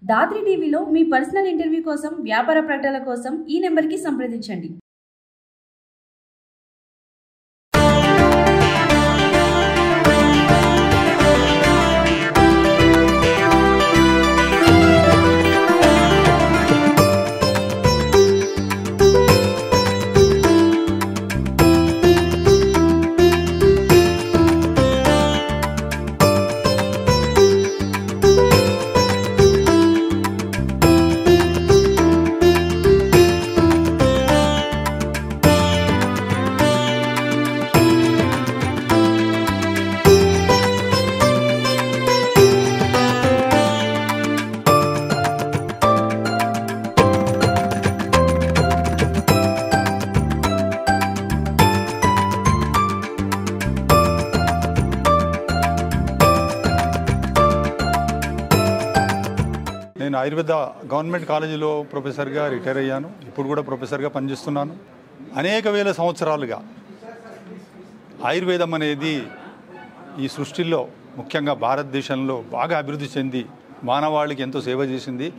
దాత్రి టీవీలో మీ personal interview కోసం, వ్యాపార ప్రకటనల కోసం ఈ నెంబర్కి సంప్రదించండి. నేను ఆయుర్వేద గవర్నమెంట్ కాలేజీలో ప్రొఫెసర్గా రిటైర్ అయ్యాను. ఇప్పుడు కూడా ప్రొఫెసర్గా పనిచేస్తున్నాను. అనేక వేల సంవత్సరాలుగా ఆయుర్వేదం అనేది ఈ సృష్టిలో, ముఖ్యంగా భారతదేశంలో బాగా అభివృద్ధి చెంది మానవాళికి ఎంతో సేవ చేసింది.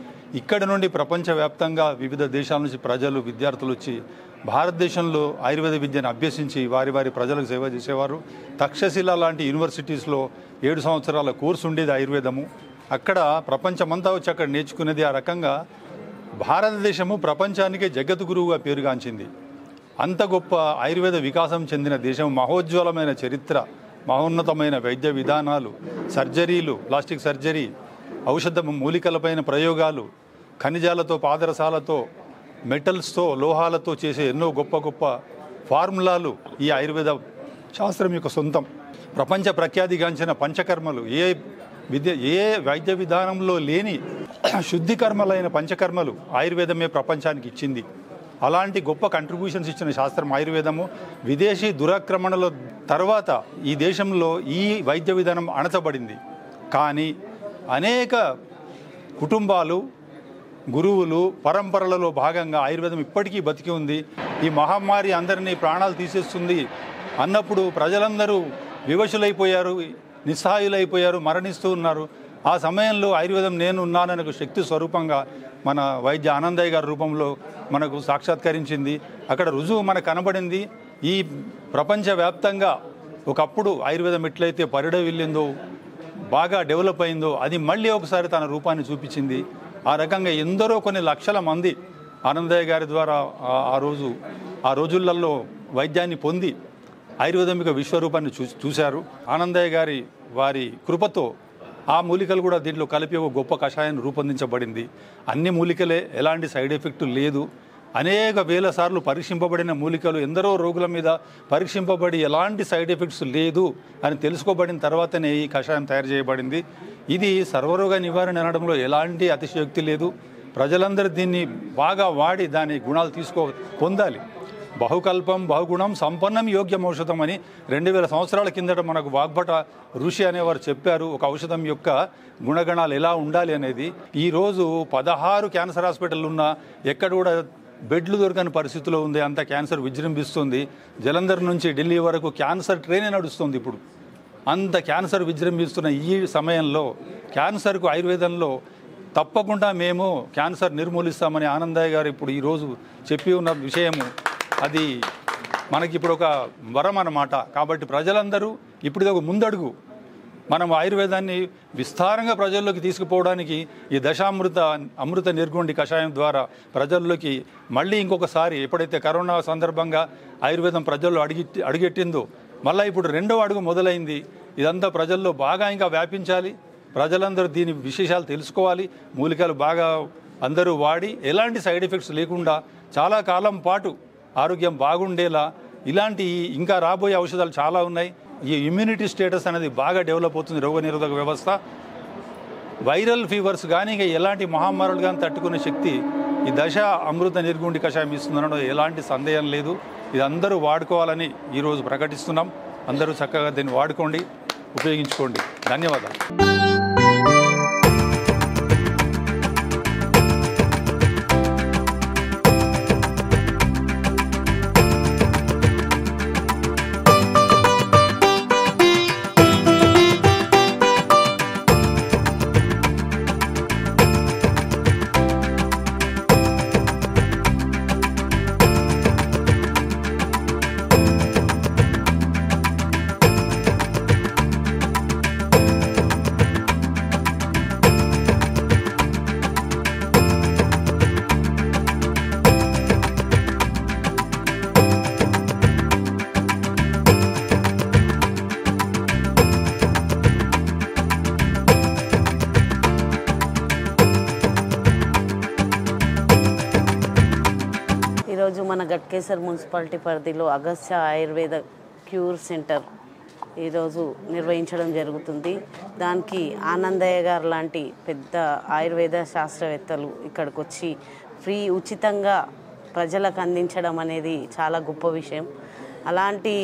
ఇక్కడ నుండి ప్రపంచవ్యాప్తంగా వివిధ దేశాల నుంచి ప్రజలు, విద్యార్థులు వచ్చి భారతదేశంలో ఆయుర్వేద విద్యను అభ్యసించి వారి వారి ప్రజలకు సేవ చేసేవారు. తక్షశిల లాంటి యూనివర్సిటీస్లో 7 సంవత్సరాల కోర్సు ఉండేది ఆయుర్వేదము. అక్కడ ప్రపంచమంతా వచ్చి అక్కడ నేర్చుకునేది. ఆ రకంగా భారతదేశము ప్రపంచానికే జగద్గురువుగా పేరుగాంచింది. అంత గొప్ప ఆయుర్వేద వికాసం చెందిన దేశం, మహోజ్వలమైన చరిత్ర, మహోన్నతమైన వైద్య విధానాలు, సర్జరీలు, ప్లాస్టిక్ సర్జరీ, ఔషధ మూలికలపైన ప్రయోగాలు, ఖనిజాలతో, పాదరసాలతో, మెటల్స్తో, లోహాలతో చేసే ఎన్నో గొప్ప గొప్ప ఫార్ములాలు ఈ ఆయుర్వేద శాస్త్రం యొక్క సొంతం. ప్రపంచ ప్రఖ్యాతిగాంచిన పంచకర్మలు, ఏ వైద్య విధానంలో లేని శుద్ధి కర్మలైన పంచకర్మలు ఆయుర్వేదమే ప్రపంచానికి ఇచ్చింది. అలాంటి గొప్ప కంట్రిబ్యూషన్స్ ఇచ్చిన శాస్త్రం ఆయుర్వేదము. విదేశీ దురాక్రమణల తర్వాత ఈ దేశంలో ఈ వైద్య విధానం అణచబడింది. కానీ అనేక కుటుంబాలు, గురువులు, పరంపరలలో భాగంగా ఆయుర్వేదం ఇప్పటికీ బతికి ఉంది. ఈ మహమ్మారి అందరినీ ప్రాణాలు తీసేస్తుంది అన్నప్పుడు ప్రజలందరూ వివశులైపోయారు, నిస్సహాయులైపోయారు, మరణిస్తూ ఉన్నారు. ఆ సమయంలో ఆయుర్వేదం నేను ఉన్నానని ఒక శక్తి స్వరూపంగా మన వైద్య ఆనందయ్య గారి రూపంలో మనకు సాక్షాత్కరించింది. అక్కడ రుజువు మనకు కనబడింది. ఈ ప్రపంచవ్యాప్తంగా ఒకప్పుడు ఆయుర్వేదం ఎట్లయితే పరిడవిల్లిందో, బాగా డెవలప్ అయిందో, అది మళ్ళీ ఒకసారి తన రూపాన్ని చూపించింది. ఆ రకంగా ఎందరో కొన్ని లక్షల మంది ఆనందయ్య గారి ద్వారా ఆ రోజులలో వైద్యాన్ని పొంది ఆయుర్వేదమిక విశ్వరూపాన్ని చూశారు. ఆనందయ్య గారి వారి కృపతో ఆ మూలికలు కూడా దీంట్లో కలిపి ఒక గొప్ప కషాయాన్ని రూపొందించబడింది. అన్ని మూలికలే, ఎలాంటి సైడ్ ఎఫెక్ట్ లేదు. అనేక వేల సార్లు పరీక్షింపబడిన మూలికలు ఎందరో రోగుల మీద పరీక్షింపబడి ఎలాంటి సైడ్ ఎఫెక్ట్స్ లేదు అని తెలుసుకోబడిన తర్వాతనే ఈ కషాయం తయారు చేయబడింది. ఇది సర్వరోగ నివారణ అనడంలో ఎలాంటి అతిశయోక్తి లేదు. ప్రజలందరూ దీన్ని బాగా వాడి దాని గుణాలు పొందాలి. బహుకల్పం బహుగుణం సంపన్నం యోగ్యం ఔషధం అని 2000 సంవత్సరాల కిందట మనకు వాగ్భట ఋషి అనేవారు చెప్పారు. ఒక ఔషధం యొక్క గుణగణాలు ఎలా ఉండాలి అనేది. ఈరోజు 16 క్యాన్సర్ హాస్పిటల్ ఉన్నా ఎక్కడ కూడా బెడ్లు దొరకని పరిస్థితిలో ఉంది. అంత క్యాన్సర్ విజృంభిస్తుంది. జలంధర్ నుంచి ఢిల్లీ వరకు క్యాన్సర్ ట్రైనే నడుస్తుంది. ఇప్పుడు అంత క్యాన్సర్ విజృంభిస్తున్న ఈ సమయంలో క్యాన్సర్కు ఆయుర్వేదంలో తప్పకుండా మేము క్యాన్సర్ నిర్మూలిస్తామని ఆనందయ్య గారు ఇప్పుడు ఈరోజు చెప్పి ఉన్న విషయము, అది మనకి ఇప్పుడు ఒక వరం అన్నమాట. కాబట్టి ప్రజలందరూ ఇప్పుడు ఒక ముందడుగు, మనం ఆయుర్వేదాన్ని విస్తారంగా ప్రజల్లోకి తీసుకుపోవడానికి ఈ అమృత నిర్గుండి కషాయం ద్వారా ప్రజల్లోకి మళ్ళీ ఇంకొకసారి, ఎప్పుడైతే కరోనా సందర్భంగా ఆయుర్వేదం ప్రజల్లో అడుగెట్టిందో, మళ్ళీ ఇప్పుడు 2వ అడుగు మొదలైంది. ఇదంతా ప్రజల్లో బాగా ఇంకా వ్యాపించాలి. ప్రజలందరూ దీని విశేషాలు తెలుసుకోవాలి. మూలికలు బాగా అందరూ వాడి ఎలాంటి సైడ్ ఎఫెక్ట్స్ లేకుండా చాలా కాలం పాటు ఆరోగ్యం బాగుండేలా ఇలాంటి ఇంకా రాబోయే ఔషధాలు చాలా ఉన్నాయి. ఈ ఇమ్యూనిటీ స్టేటస్ అనేది బాగా డెవలప్ అవుతుంది. రోగనిరోధక వ్యవస్థ, వైరల్ ఫీవర్స్ కానీ ఇంకా ఎలాంటి మహమ్మారులు కానీ తట్టుకునే శక్తి ఈ అమృత నిర్గుండి కషాయం ఇస్తుందనడం ఎలాంటి సందేహం లేదు. ఇది అందరూ వాడుకోవాలని ఈరోజు ప్రకటిస్తున్నాం. అందరూ చక్కగా దీన్ని వాడుకోండి, ఉపయోగించుకోండి. ధన్యవాదాలు. ఈరోజు మన గట్కేసర్ మున్సిపాలిటీ పరిధిలో అగస్త్య ఆయుర్వేద క్యూర్ సెంటర్ ఈరోజు నిర్వహించడం జరుగుతుంది. దానికి ఆనందయ్య గారు లాంటి పెద్ద ఆయుర్వేద శాస్త్రవేత్తలు ఇక్కడికి వచ్చి ఉచితంగా ప్రజలకు అందించడం అనేది చాలా గొప్ప విషయం. అలాంటి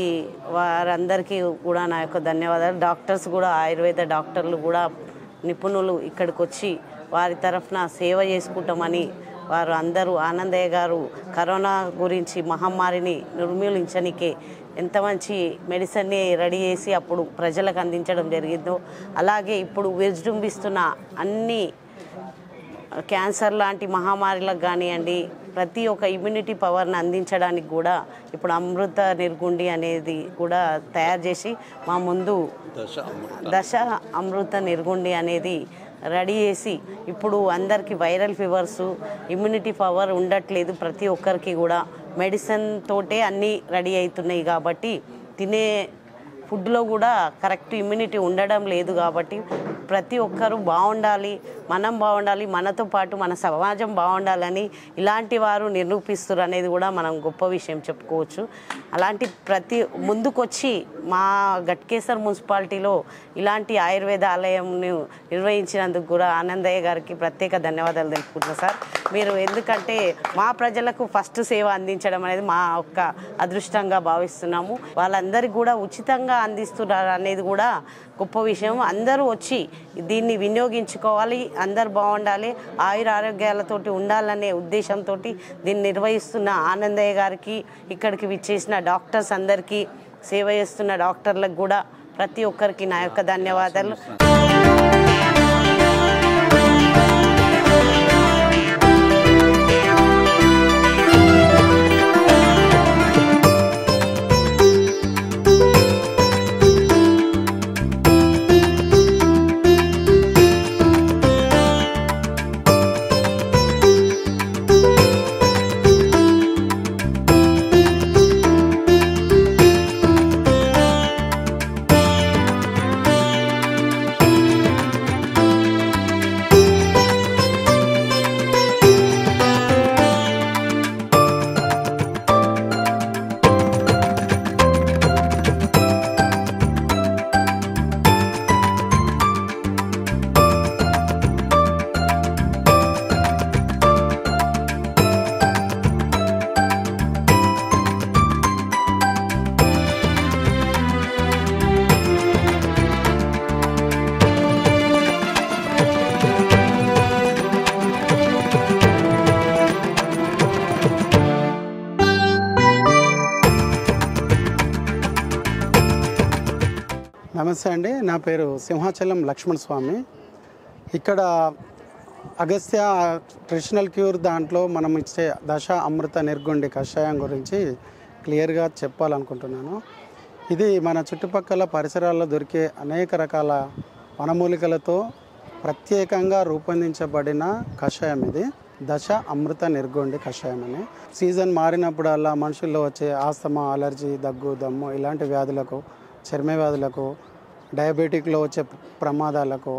వారందరికీ కూడా నా యొక్క ధన్యవాదాలు. డాక్టర్స్ కూడా, ఆయుర్వేద డాక్టర్లు కూడా, నిపుణులు ఇక్కడికి వచ్చి వారి తరఫున సేవ చేసుకుంటామని వారు అందరూ, ఆనందయ్య గారు కరోనా గురించి మహమ్మారిని నిర్మూలించనికే ఎంత మంచి మెడిసిన్ని రెడీ చేసి అప్పుడు ప్రజలకు అందించడం జరిగిందో, అలాగే ఇప్పుడు విజృంభిస్తున్న అన్ని క్యాన్సర్ లాంటి మహమ్మారిలకు కానివ్వండి, ప్రతి ఒక్క ఇమ్యూనిటీ పవర్ని అందించడానికి కూడా ఇప్పుడు అమృత నిర్గుండి అనేది కూడా తయారు చేసి మా ముందు దశ అమృత నిర్గుండి అనేది రెడీ చేసి ఇప్పుడు అందరికీ వైరల్ ఫీవర్స్, ఇమ్యూనిటీ పవర్ ఉండట్లేదు, ప్రతి ఒక్కరికి కూడా మెడిసిన్ తోటే అన్నీ రెడీ అవుతున్నాయి. కాబట్టి తినే ఫుడ్లో కూడా కరెక్ట్ ఇమ్యూనిటీ ఉండడం లేదు. కాబట్టి ప్రతి ఒక్కరూ బాగుండాలి, మనం బాగుండాలి, మనతో పాటు మన సమాజం బాగుండాలని ఇలాంటి వారు నిరూపిస్తారు అనేది కూడా మనం గొప్ప విషయం చెప్పుకోవచ్చు. అలాంటి ముందుకొచ్చి మా గట్కేసర్ మున్సిపాలిటీలో ఇలాంటి ఆయుర్వేద ఆలయంను నిర్వహించినందుకు కూడా ఆనందయ్య గారికి ప్రత్యేక ధన్యవాదాలు తెలుపుకుంటున్నాను సార్. మీరు ఎందుకంటే మా ప్రజలకు ఫస్ట్ సేవ అందించడం అనేది మా యొక్క అదృష్టంగా భావిస్తున్నాము. వాళ్ళందరికీ కూడా ఉచితంగా అందిస్తున్నారు అనేది కూడా గొప్ప విషయం. అందరూ వచ్చి దీన్ని వినియోగించుకోవాలి, అందరు బాగుండాలి, ఆరోగ్యాలతోటి ఉండాలనే ఉద్దేశంతో దీన్ని నిర్వహిస్తున్న ఆనందయ్య గారికి, ఇక్కడికి విచ్చేసిన డాక్టర్స్ అందరికీ, సేవ చేస్తున్న డాక్టర్లకు కూడా ప్రతి ఒక్కరికి నా యొక్క ధన్యవాదాలు. నమస్తే అండి, నా పేరు సింహాచలం లక్ష్మణ స్వామి. ఇక్కడ అగస్త్య ట్రెడిషనల్ క్యూర్ దాంట్లో మనం ఇచ్చే దశ అమృత నిర్గుండి కషాయం గురించి క్లియర్గా చెప్పాలనుకుంటున్నాను. ఇది మన చుట్టుపక్కల పరిసరాల్లో దొరికే అనేక రకాల వనమూలికలతో ప్రత్యేకంగా రూపొందించబడిన కషాయం. ఇది దశ అమృత నిర్గుండి కషాయం అని. సీజన్ మారినప్పుడల్లా మనుషుల్లో వచ్చే ఆస్తమా, అలర్జీ, దగ్గు, దమ్ము ఇలాంటి వ్యాధులకు, చర్మ వ్యాధులకు, డయాబెటిక్లో వచ్చే ప్రమాదాలకు,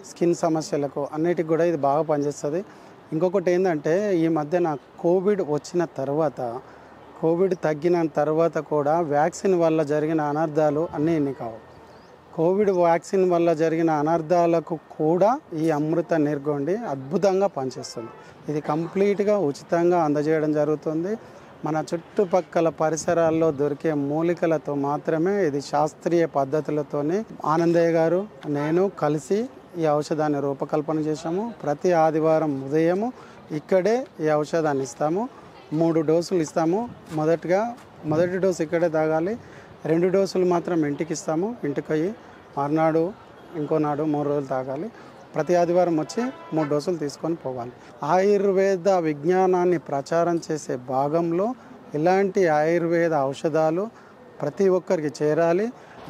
స్కిన్ సమస్యలకు అన్నిటికి కూడా ఇది బాగా పనిచేస్తుంది. ఇంకొకటి ఏంటంటే, ఈ మధ్యన కోవిడ్ వచ్చిన తర్వాత, కోవిడ్ తగ్గిన తర్వాత కూడా వ్యాక్సిన్ వల్ల జరిగిన అనర్థాలు అన్నీ ఎన్ని కావు. కోవిడ్ వ్యాక్సిన్ వల్ల జరిగిన అనర్థాలకు కూడా ఈ అమృత నిర్గుండి అద్భుతంగా పనిచేస్తుంది. ఇది కంప్లీట్గా ఉచితంగా అందజేయడం జరుగుతుంది. మన చుట్టుపక్కల పరిసరాల్లో దొరికే మూలికలతో మాత్రమే, ఇది శాస్త్రీయ పద్ధతులతోనే ఆనందయ్య గారు, నేను కలిసి ఈ ఔషధాన్ని రూపకల్పన చేశాము. ప్రతి ఆదివారం ఉదయము ఇక్కడే ఈ ఔషధాన్ని ఇస్తాము. 3 డోసులు ఇస్తాము. మొదటి డోసు ఇక్కడే తాగాలి. 2 డోసులు మాత్రం ఇంటికి ఇస్తాము. ఇంటికి పోయి మర్నాడు, ఇంకో నాడు 3 రోజులు తాగాలి. ప్రతి ఆదివారం వచ్చి 3 డోసులు తీసుకొని పోవాలి. ఆయుర్వేద విజ్ఞానాన్ని ప్రచారం చేసే భాగంలో ఇలాంటి ఆయుర్వేద ఔషధాలు ప్రతి ఒక్కరికి చేరాలి.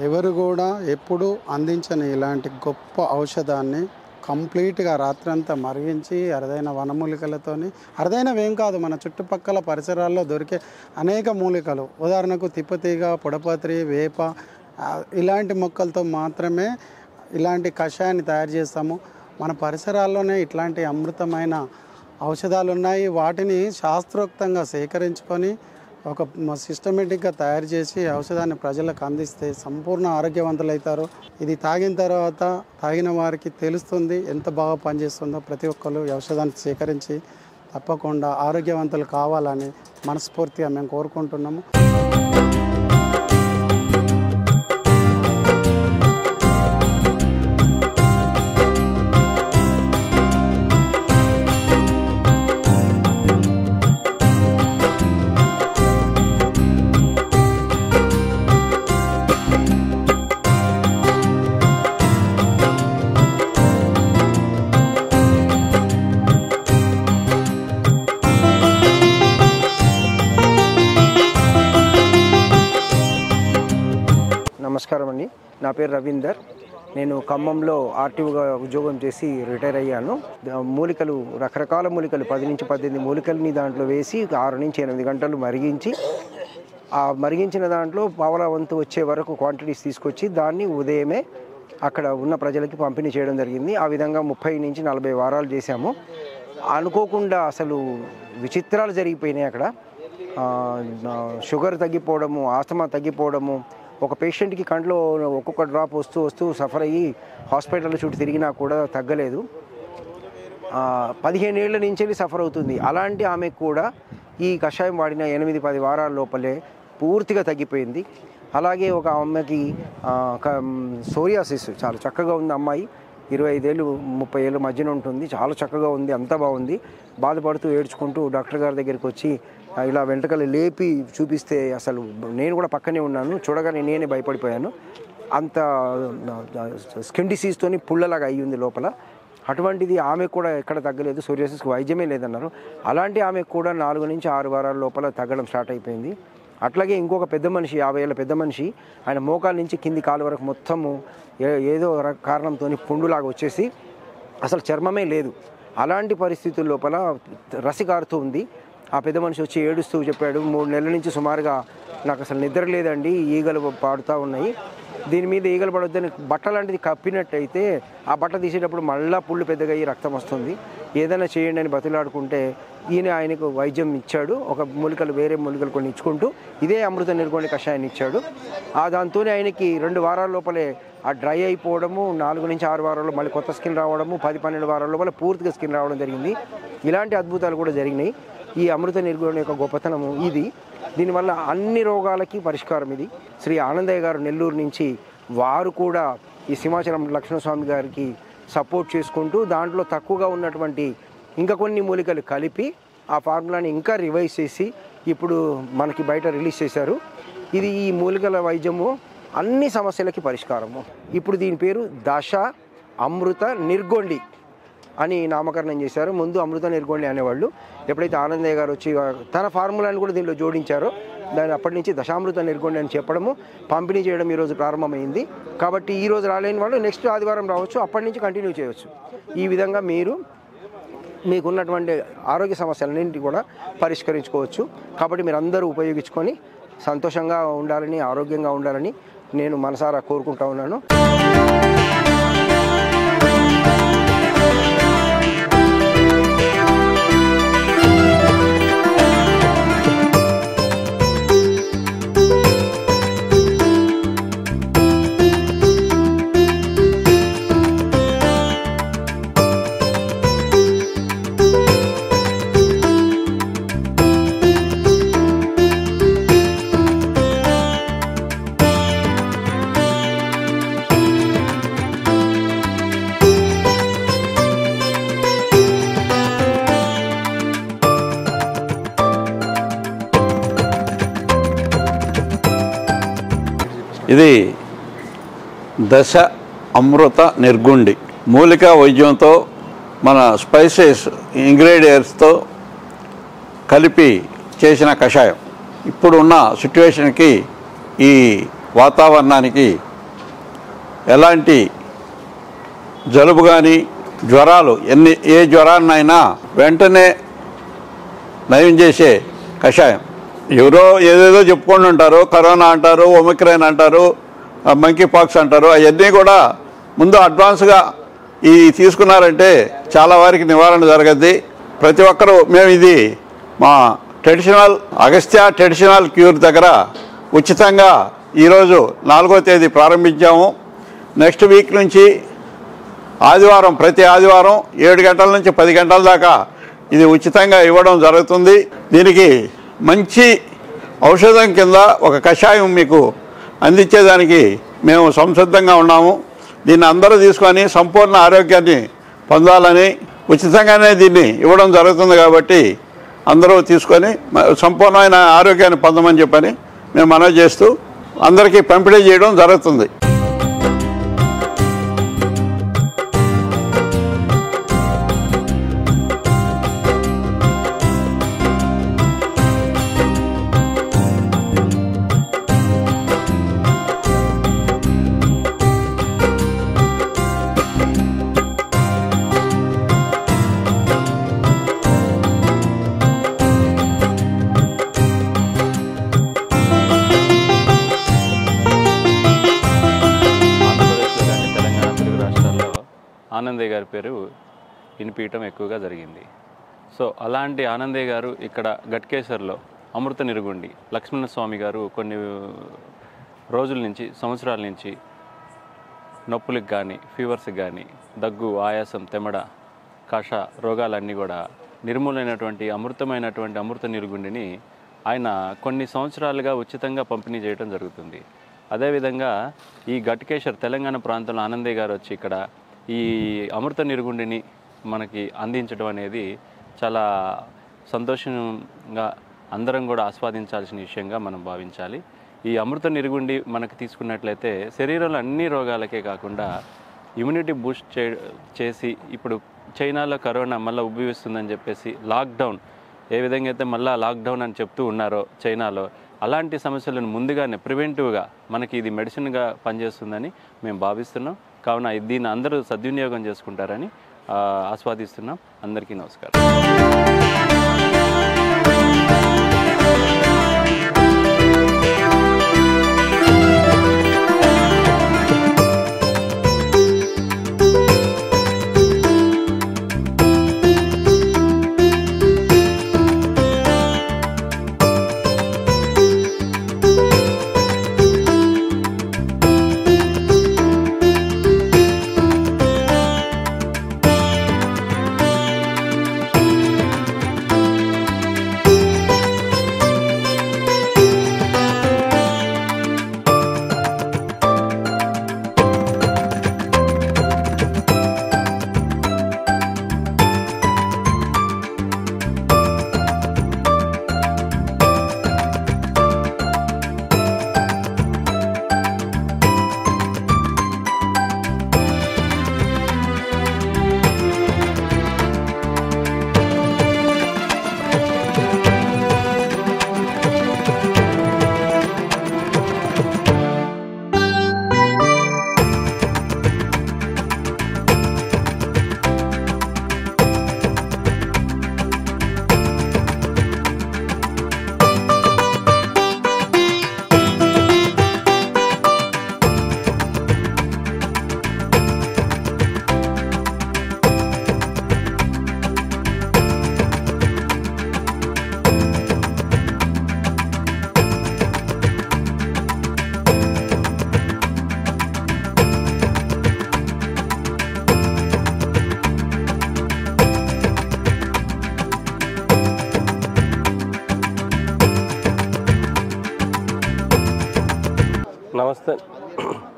ఎవరు కూడా ఎప్పుడూ అందించని ఇలాంటి గొప్ప ఔషధాన్ని కంప్లీట్గా రాత్రంతా మరిగించి అరుదైన వనమూలికలతోని, అరుదైనవేం కాదు, మన చుట్టుపక్కల పరిసరాల్లో దొరికే అనేక మూలికలు, ఉదాహరణకు తిప్పతీగ, పొడపత్రి, వేప ఇలాంటి మొక్కలతో మాత్రమే ఇలాంటి కషాయాన్ని తయారు చేస్తాము. మన పరిసరాల్లోనే ఇట్లాంటి అమృతమైన ఔషధాలు ఉన్నాయి. వాటిని శాస్త్రోక్తంగా సేకరించుకొని ఒక సిస్టమేటిక్గా తయారు చేసి ఔషధాన్ని ప్రజలకు అందిస్తే సంపూర్ణ ఆరోగ్యవంతులు అవుతారు. ఇది తాగిన తర్వాత తాగిన వారికి తెలుస్తుంది ఎంత బాగా పనిచేస్తుందో. ప్రతి ఒక్కరు ఈ ఔషధాన్ని సేకరించి తప్పకుండా ఆరోగ్యవంతులు కావాలని మనస్ఫూర్తిగా మేము కోరుకుంటున్నాము. నమస్కారం అండి. నా పేరు రవీందర్. నేను ఖమ్మంలో ఆర్టీఓగా ఉద్యోగం చేసి రిటైర్ అయ్యాను. మూలికలు, రకరకాల మూలికలు 10 నుంచి 18 మూలికల్ని దాంట్లో వేసి 6 నుంచి 8 గంటలు మరిగించి, ఆ మరిగించిన దాంట్లో పావలా వంతు వచ్చే వరకు క్వాంటిటీస్ తీసుకొచ్చి దాన్ని ఉదయమే అక్కడ ఉన్న ప్రజలకి పంపిణీ చేయడం జరిగింది. ఆ విధంగా 30 నుంచి 40 వారాలు చేశాము. అనుకోకుండా అసలు విచిత్రాలు జరిగిపోయినాయి. అక్కడ షుగర్ తగ్గిపోవడము, ఆస్తమా తగ్గిపోవడము, ఒక పేషెంట్కి కంట్లో ఒక్కొక్క డ్రాప్ వస్తూ సఫర్ అయ్యి హాస్పిటల్ చుట్టూ తిరిగినా కూడా తగ్గలేదు. 15 ఏళ్ల నుంచి సఫర్ అవుతుంది. అలాంటి ఆమెకు కూడా ఈ కషాయం వాడిన 8-10 వారాల లోపలే పూర్తిగా తగ్గిపోయింది. అలాగే ఒక అమ్మాయికి సోరియాసిస్ చాలా చక్కగా ఉంది. అమ్మాయి 25 ఏళ్ళు 30 ఏళ్ళ మధ్యన ఉంటుంది. చాలా చక్కగా ఉంది, అంతా బాగుంది. బాధపడుతూ ఏడ్చుకుంటూ డాక్టర్ గారి దగ్గరికి వచ్చి ఇలా వెంట్రుకలు లేపి చూపిస్తే అసలు నేను కూడా పక్కనే ఉన్నాను. చూడగానే నేనే భయపడిపోయాను. అంత స్కిన్ డిసీజ్తోని పుల్లలాగా అయ్యింది లోపల. అటువంటిది ఆమెకు కూడా ఎక్కడ తగ్గలేదు. సోరియాసిస్కి వైద్యమే లేదన్నారు. అలాంటి ఆమెకు కూడా 4 నుంచి 6 వారాల లోపల తగ్గడం స్టార్ట్ అయిపోయింది. అట్లాగే ఇంకొక పెద్ద మనిషి, 50 ఏళ్ళ పెద్ద మనిషి, ఆయన మోకాల నుంచి కింది కాలు వరకు మొత్తము ఏదో కారణంతో పుండులాగా వచ్చేసి అసలు చర్మమే లేదు. అలాంటి పరిస్థితుల లోపల రసి కారుతూ ఉంది. ఆ పెద్ద మనిషి వచ్చి ఏడుస్తూ చెప్పాడు, 3 నెలల నుంచి సుమారుగా నాకు అసలు నిద్ర లేదండి, ఈగలు పాడుతూ ఉన్నాయి. దీని మీద ఈగలు పడొద్దని బట్ట లాంటిది కప్పినట్టయితే ఆ బట్ట తీసేటప్పుడు మళ్ళీ పుళ్ళు పెద్దగా అయ్యి రక్తం వస్తుంది, ఏదైనా చేయండి అని బతిలాడుకుంటే ఆయనకు వైద్యం ఇచ్చాడు. ఒక మూలికలు, వేరే మూలికలు కొన్ని ఇచ్చుకుంటూ ఇదే అమృత నిర్గోండి కషాయాన్ని ఇచ్చాడు. దాంతోనే ఆయనకి 2 వారాల లోపలే ఆ డ్రై అయిపోవడము, 4 నుంచి 6 వారాల్లో మళ్ళీ కొత్త స్కిన్ రావడము, 10-12 వారాల లోపల పూర్తిగా స్కిన్ రావడం జరిగింది. ఇలాంటి అద్భుతాలు కూడా జరిగినాయి. ఈ అమృత నిర్గోండి యొక్క గొప్పతనము ఇది. దీనివల్ల అన్ని రోగాలకి పరిష్కారం ఇది. శ్రీ ఆనందయ్య గారు నెల్లూరు నుంచి, వారు కూడా ఈ సింహాచలం లక్ష్మణస్వామి గారికి సపోర్ట్ చేసుకుంటూ దాంట్లో తక్కువగా ఉన్నటువంటి ఇంకా కొన్ని మూలికలు కలిపి ఆ ఫార్ములాని ఇంకా రివైజ్ చేసి ఇప్పుడు మనకి బయట రిలీజ్ చేశారు. ఇది ఈ మూలికల వైద్యము అన్ని సమస్యలకి పరిష్కారము. ఇప్పుడు దీని పేరు దశ అమృత నిర్గోండి అని నామకరణం చేశారు. ముందు అమృత నిర్గోండి అనేవాళ్ళు. ఎప్పుడైతే ఆనందయ్య గారు వచ్చి తన ఫార్ములాని కూడా దీనిలో జోడించారో దాని అప్పటి నుంచి దశామృత నిర్గోండి అని చెప్పడము, పంపిణీ చేయడం ఈరోజు ప్రారంభమైంది. కాబట్టి ఈరోజు రాలేని వాళ్ళు నెక్స్ట్ ఆదివారం రావచ్చు, అప్పటి నుంచి కంటిన్యూ చేయవచ్చు. ఈ విధంగా మీకున్నటువంటి ఆరోగ్య సమస్యలన్నింటినీ కూడా పరిష్కరించుకోవచ్చు. కాబట్టి మీరు అందరూ ఉపయోగించుకొని సంతోషంగా ఉండాలని, ఆరోగ్యంగా ఉండాలని నేను మనసారా కోరుకుంటా ఉన్నాను. ఇది దశ అమృత నిర్గుండి మూలికా వైద్యంతో మన స్పైసెస్ ఇంగ్రీడియంట్స్తో కలిపి చేసిన కషాయం. ఇప్పుడున్న సిట్యుయేషన్కి, ఈ వాతావరణానికి ఎలాంటి జలుబు కానీ జ్వరాలు ఏ జ్వరాన్నైనా వెంటనే నయం చేసే కషాయం. ఎవరో ఏదేదో చెప్పుకొని ఉంటారు, కరోనా అంటారు, ఒమిక్రాన్ అంటారు, మంకీ పాక్స్ అంటారు. అవన్నీ కూడా ముందు అడ్వాన్స్గా ఈ తీసుకున్నారంటే చాలా వారికి నివారణ జరగద్ది. ప్రతి ఒక్కరూ మేము ఇది మా అగస్త్య ట్రెడిషనల్ క్యూర్ దగ్గర ఉచితంగా ఈరోజు 4వ తేదీ ప్రారంభించాము. నెక్స్ట్ వీక్ నుంచి ప్రతి ఆదివారం 7 గంటల నుంచి 10 గంటల దాకా ఇది ఉచితంగా ఇవ్వడం జరుగుతుంది. దీనికి మంచి ఔషధం కింద ఒక కషాయం మీకు అందించేదానికి మేము సంసిద్ధంగా ఉన్నాము. దీన్ని అందరూ తీసుకొని సంపూర్ణ ఆరోగ్యాన్ని పొందాలని ఉచితంగానే దీన్ని ఇవ్వడం జరుగుతుంది. కాబట్టి అందరూ తీసుకొని సంపూర్ణమైన ఆరోగ్యాన్ని పొందమని చెప్పని మేము మనవి చేస్తూ అందరికీ పంపిణీ చేయడం జరుగుతుంది. ఆనందయ్య గారి పేరు వినిపించడం ఎక్కువగా జరిగింది. సో అలాంటి ఆనందయ్య గారు ఇక్కడ గట్కేసర్లో అమృత నిరుగుండి లక్ష్మణస్వామి గారు కొన్ని రోజుల నుంచి సంవత్సరాల నుంచి నొప్పులకు కానీ ఫీవర్స్కి కానీ దగ్గు ఆయాసం తెమడ కాష రోగాలన్నీ కూడా నిర్మూలమైనటువంటి అమృత నిరుగుండిని ఆయన కొన్ని సంవత్సరాలుగా ఉచితంగా పంపిణీ చేయడం జరుగుతుంది. అదేవిధంగా ఈ గట్కేసర్ తెలంగాణ ప్రాంతంలో ఆనందయ్య గారు వచ్చి ఇక్కడ ఈ అమృత నిరుగుండిని మనకి అందించడం అనేది చాలా సంతోషంగా అందరం కూడా ఆస్వాదించాల్సిన విషయంగా మనం భావించాలి. ఈ అమృత నిరుగుండి మనకు తీసుకున్నట్లయితే శరీరంలో అన్ని రోగాలకే కాకుండా ఇమ్యూనిటీ బూస్ట్ చేసి ఇప్పుడు చైనాలో కరోనా మళ్ళీ ఉద్భవిస్తుందని చెప్పేసి లాక్డౌన్ ఏ విధంగా అయితే మళ్ళీ లాక్డౌన్ అని చెప్తూ ఉన్నారో చైనాలో, అలాంటి సమస్యలను ముందుగానే ప్రివెంటివ్గా మనకి ఇది మెడిసిన్గా పనిచేస్తుందని మేము భావిస్తున్నాం. కావున దీన్ని అందరూ సద్వినియోగం చేసుకుంటారని ఆస్వాదిస్తున్నాం. అందరికీ నమస్కారం.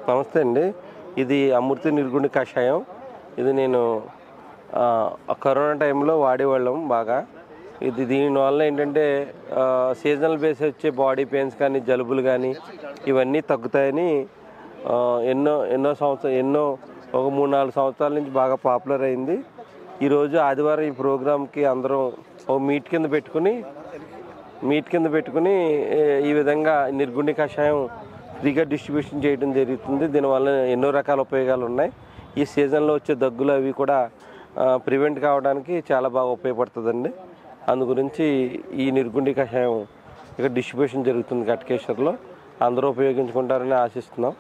నమస్తే అండి. ఇది అమృత నిరుగుండి కషాయం. ఇది నేను కరోనా టైంలో వాడేవాళ్ళం బాగా. దీనివల్ల ఏంటంటే సీజనల్ బేస్ వచ్చే బాడీ పెయిన్స్ కానీ జలుబులు కానీ ఇవన్నీ తగ్గుతాయని ఎన్నో ఒక 3-4 సంవత్సరాల నుంచి బాగా పాపులర్ అయింది. ఈరోజు ఆదివారం ఈ ప్రోగ్రామ్కి అందరం ఒక మీట్ కింద పెట్టుకుని ఈ విధంగా నిర్గుండి కషాయం ఫ్రీగా డిస్ట్రిబ్యూషన్ చేయడం జరుగుతుంది. దీనివల్ల ఎన్నో రకాల ఉపయోగాలు ఉన్నాయి. ఈ సీజన్లో వచ్చే దగ్గులు అవి కూడా ప్రివెంట్ కావడానికి చాలా బాగా ఉపయోగపడుతుందండి. అందు గురించి ఈ నిర్గుండి కషాయం ఇక డిస్ట్రిబ్యూషన్ జరుగుతుంది గట్కేసర్లో. అందరూ ఉపయోగించుకుంటారని ఆశిస్తున్నాం.